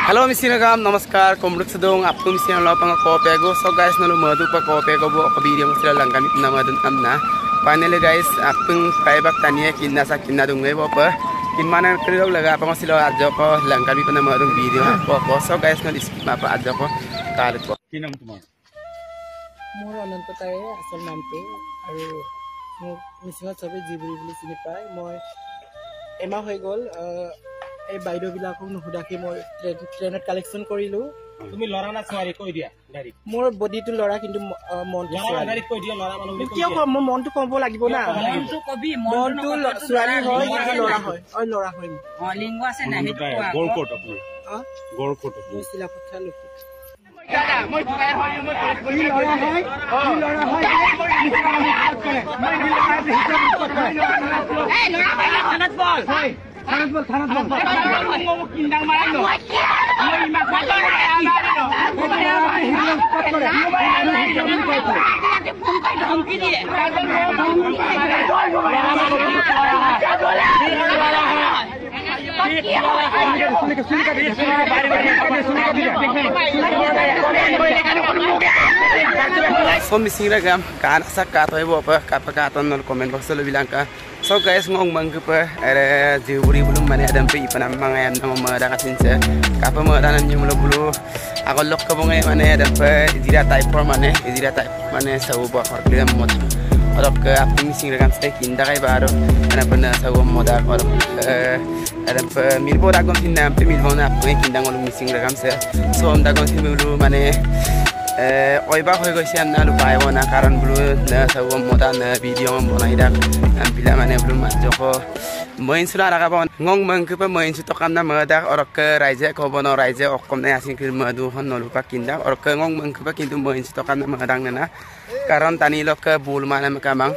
Hello, Mr. Nagam, namaskar. Komruk sedong, apun Mr. Nalo pang kopego. So guys, nalu madu pa kopego bu ako video mo sila lang kami na madun amna. Finally guys, apun kaibak tanya kinna sa kinna dungay bo pa. Kinmana kriyo laga pa mo sila adjo ko lang kami pa na madun video ko. So guys, nalu skip pa adjo ko kalit ko. Kinam tuma. Moro ananto tayo asal namte aru misma sabe jiburi bili sini pai moi ema hoy gol এই বাইদেউ বিলাকক নুহুদাকি মই ট্ৰেইনত collection কৰিলো তুমি লৰা না ছোৱালী কৈ দিয়া ডাইৰেক্ট মোৰ বডিটো লৰা কিন্তু মনটো লৰা ডাইৰেক্ট কৈ দিয়া লৰা মানুহ কিয় কম মোৰ মনটো কব লাগিব না মনটো কবি মনটো ছোৱালী হয় কিন্তু লৰা হয় অ লৰা হয় অ লিংগ আছে না হেতু কোৱা গোলকোট আপুনি গোলকোট মই সিলা কথা লকি দাদা মই দুকাই হয় মই কৰি লৰা হয় মই এই লৰা হয় থানাত বল থানাত বল মই কিন্দাং মাৰাই ন মই ইমান কথা ধমকি দিয়ে So missing ragam kan sak ka toy bo pa ka pa ka ton nol comment box lo bilang ka so guys ngong mang ke pa ada jiburi belum mana ada pe ipan mang ayam nama mada ka sinse ka pa mada nan nyum lo bulu ako lok ka bongay mana ada pe idira type mane sa bo khar kle mod orok ke api missing ragam ste kinda kai baro ana pa na sa bo moda orok ada pe milbo dagon tin nam pe milbo na pe kinda ngol missing ragam se so am dagon tin bulu mane oiba hoy gosi amna lu paibo na karan bulu na sawo moda na video mbona ida ampila mane bulu majo ko moin sura raga bon ngong mang ke pa moin su to kam na mada orok raije ko bono raije okom na asin kir madu hon no lu pa kinda orok ngong mang ke pa kintu moin su to kam na madang na karon tani lok bul mana makamang